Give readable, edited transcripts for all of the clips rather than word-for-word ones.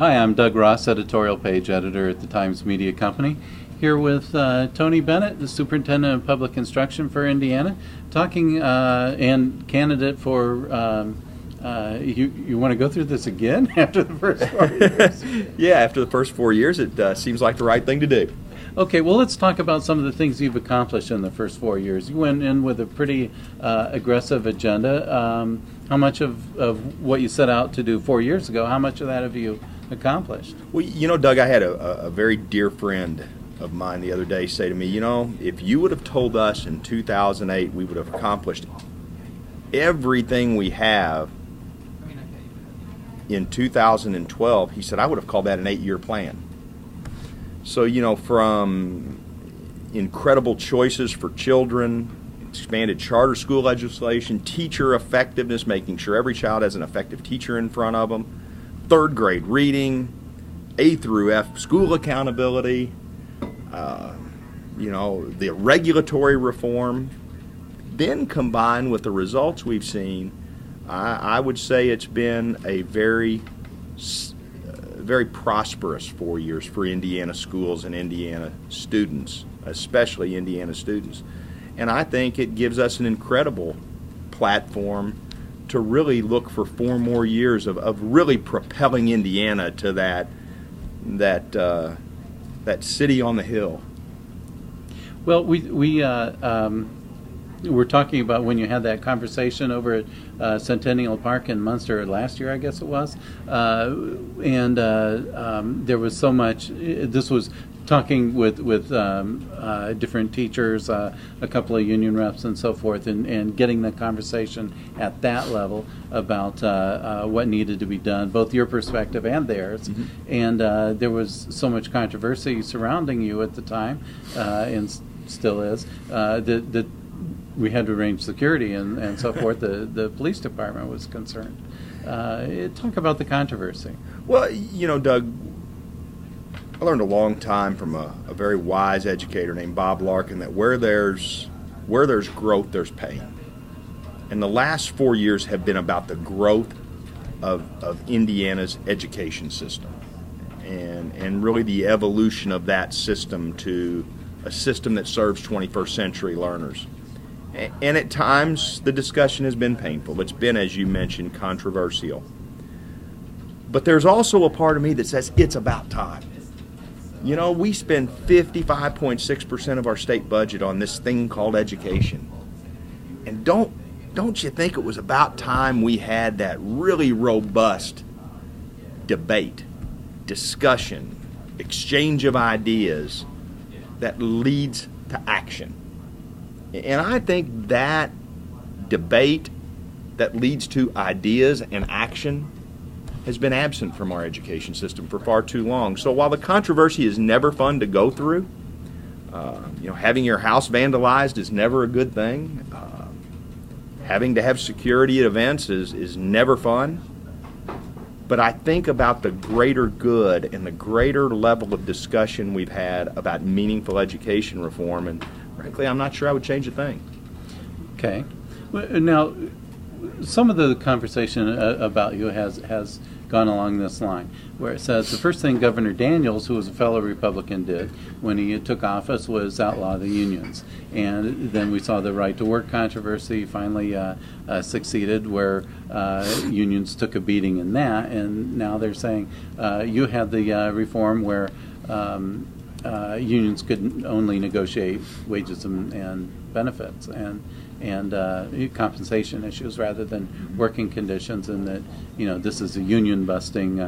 Hi, I'm Doug Ross, editorial page editor at the Times Media Company, here with Tony Bennett, the Superintendent of Public Instruction for Indiana, talking and candidate for, you want to go through this again after the first 4 years? Yeah, after the first 4 years, it seems like the right thing to do. Okay, well, let's talk about some of the things you've accomplished in the first 4 years. You went in with a pretty aggressive agenda. How much of what you set out to do 4 years ago, how much of that have you accomplished? Well, you know, Doug, I had a very dear friend of mine the other day say to me, you know, if you would have told us in 2008 we would have accomplished everything we have in 2012, he said, I would have called that an 8-year plan. So, you know, from incredible choices for children, expanded charter school legislation, teacher effectiveness, making sure every child has an effective teacher in front of them, third grade reading, A through F school accountability, you know, the regulatory reform, then combined with the results we've seen, I would say it's been a very prosperous 4 years for Indiana schools and Indiana students, especially Indiana students. And I think it gives us an incredible platform to really look for 4 more years of really propelling Indiana to that city on the hill. Well, we were talking about when you had that conversation over at Centennial Park in Munster last year, I guess it was, and there was so much. This was talking with different teachers, a couple of union reps and so forth, and getting the conversation at that level about what needed to be done, both your perspective and theirs. Mm-hmm. And there was so much controversy surrounding you at the time, and still is, that we had to arrange security and so forth. The police department was concerned. Talk about the controversy. Well, you know, Doug, I learned a long time from a very wise educator named Bob Larkin that where there's growth, there's pain. And the last 4 years have been about the growth of Indiana's education system and really the evolution of that system to a system that serves 21st century learners. And at times, the discussion has been painful. It's been, as you mentioned, controversial. But there's also a part of me that says it's about time. You know, we spend 55.6% of our state budget on this thing called education. And don't you think it was about time we had that really robust debate, discussion, exchange of ideas that leads to action? And I think that debate that leads to ideas and action has been absent from our education system for far too long. So while the controversy is never fun to go through, you know, having your house vandalized is never a good thing. Having to have security at events is never fun. But I think about the greater good and the greater level of discussion we've had about meaningful education reform, and frankly, I'm not sure I would change a thing. Okay. Now, some of the conversation about you has gone along this line, where it says the first thing Governor Daniels, who was a fellow Republican, did when he took office was outlaw the unions. And then we saw the right to work controversy finally succeeded, where unions took a beating in that. And now they're saying you had the reform where unions could only negotiate wages and benefits and compensation issues rather than working conditions, and that, you know, this is a union busting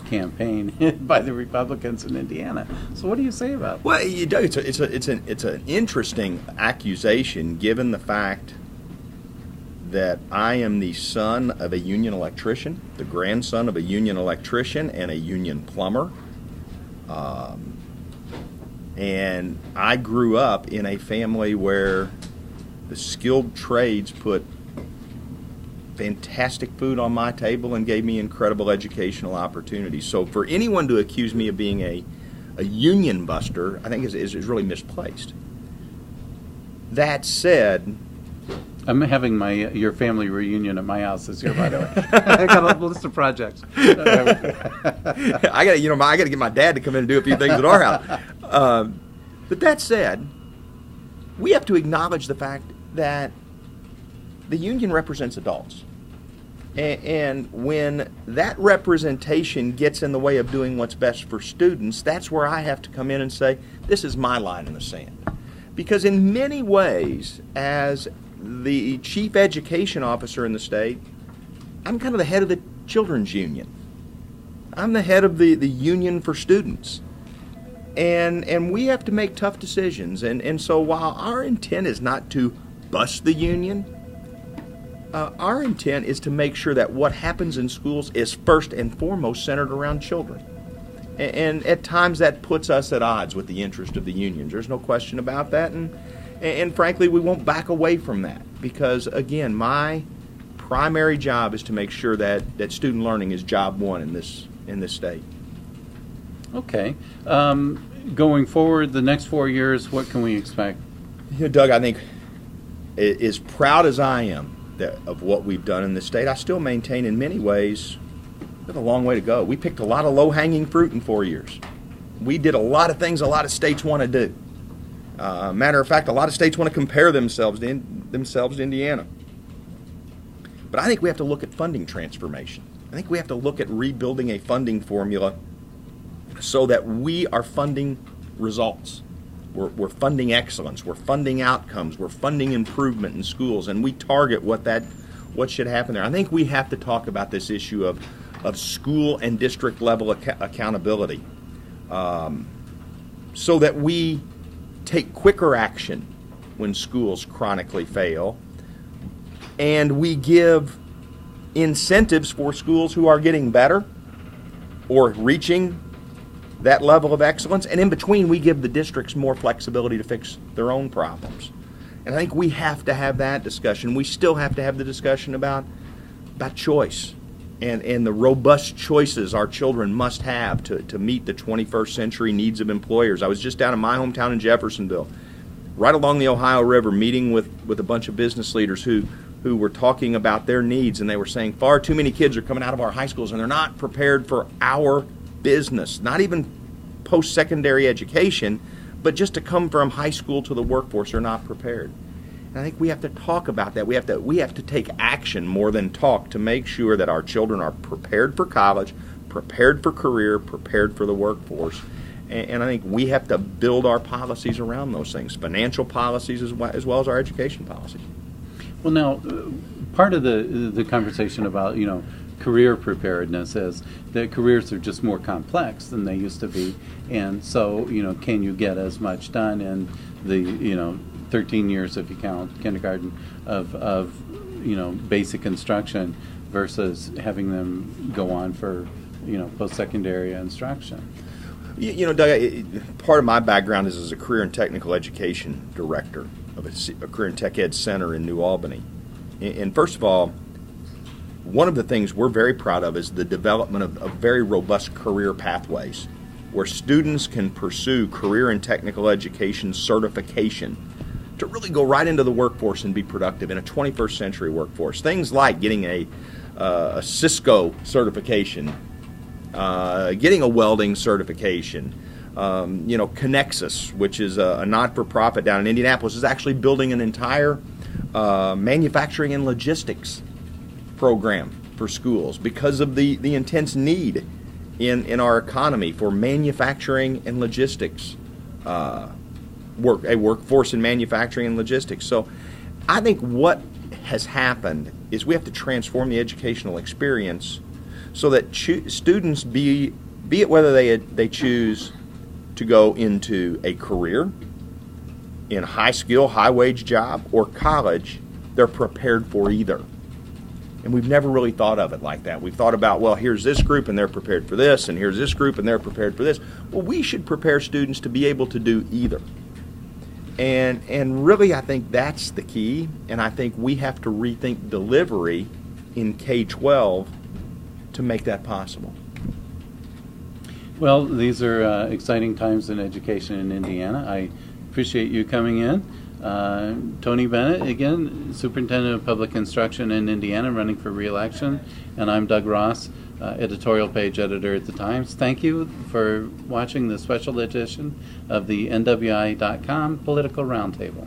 campaign by the Republicans in Indiana. So what do you say about that? Well, you know, it's an interesting accusation given the fact that I am the son of a union electrician, the grandson of a union electrician and a union plumber. And I grew up in a family where the skilled trades put fantastic food on my table and gave me incredible educational opportunities. So for anyone to accuse me of being a union buster, I think is really misplaced. That said, I'm having your family reunion at my house this year, by the way. I got a list of projects. I got to get my dad to come in and do a few things at our house. But that said, we have to acknowledge the fact that the union represents adults. And when that representation gets in the way of doing what's best for students, that's where I have to come in and say, this is my line in the sand. Because in many ways, as the chief education officer in the state, I'm kind of the head of the children's union. I'm the head of the union for students. And we have to make tough decisions. And so while our intent is not to bust the union, our intent is to make sure that what happens in schools is first and foremost centered around children. And at times that puts us at odds with the interest of the unions. There's no question about that. And frankly, we won't back away from that because, again, my primary job is to make sure that student learning is job one in this state. Okay. Going forward, the next 4 years, what can we expect? Doug, I think as proud as I am of what we've done in this state, I still maintain in many ways we have a long way to go. We picked a lot of low-hanging fruit in 4 years. We did a lot of things a lot of states want to do. Matter of fact, a lot of states want to compare themselves to Indiana. But I think we have to look at funding transformation. I think we have to look at rebuilding a funding formula so that we are funding results. We're funding excellence. We're funding outcomes. We're funding improvement in schools, and we target what should happen there. I think we have to talk about this issue of school and district level accountability, so that we take quicker action when schools chronically fail, and we give incentives for schools who are getting better or reaching that level of excellence, and in between we give the districts more flexibility to fix their own problems. And I think we have to have that discussion. We still have to have the discussion about choice and the robust choices our children must have to meet the 21st century needs of employers. I was just down in my hometown in Jeffersonville, right along the Ohio River, meeting with a bunch of business leaders who were talking about their needs, and they were saying far too many kids are coming out of our high schools and they're not prepared for our business, not even post-secondary education, but just to come from high school to the workforce are not prepared. And I think we have to talk about that. We have to take action more than talk to make sure that our children are prepared for college, prepared for career, prepared for the workforce. And I think we have to build our policies around those things, financial policies as well as our education policies. Well, now, part of the conversation about, career preparedness is that careers are just more complex than they used to be. And so, can you get as much done in the, 13 years, if you count kindergarten, of basic instruction versus having them go on for, post-secondary instruction? Doug, part of my background is as a career and technical education director of a career and tech ed center in New Albany. And first of all, one of the things we're very proud of is the development of very robust career pathways where students can pursue career and technical education certification to really go right into the workforce and be productive in a 21st century workforce. Things like getting a Cisco certification, getting a welding certification. Connexus, which is a not-for-profit down in Indianapolis, is actually building an entire manufacturing and logistics program for schools because of the intense need in our economy for manufacturing and logistics, a workforce in manufacturing and logistics. So I think what has happened is we have to transform the educational experience so that students, be it whether they choose to go into a career in high-skill, high-wage job or college, they're prepared for either. And we've never really thought of it like that. We've thought about, well, here's this group and they're prepared for this, and here's this group and they're prepared for this. Well, we should prepare students to be able to do either. And really, I think that's the key, and I think we have to rethink delivery in K-12 to make that possible. Well, these are exciting times in education in Indiana. I appreciate you coming in. Tony Bennett, again, Superintendent of Public Instruction in Indiana, running for re-election. And I'm Doug Ross, editorial page editor at the Times. Thank you for watching the special edition of the NWI.com Political Roundtable.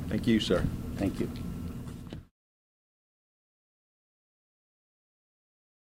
Thank you, sir. Thank you.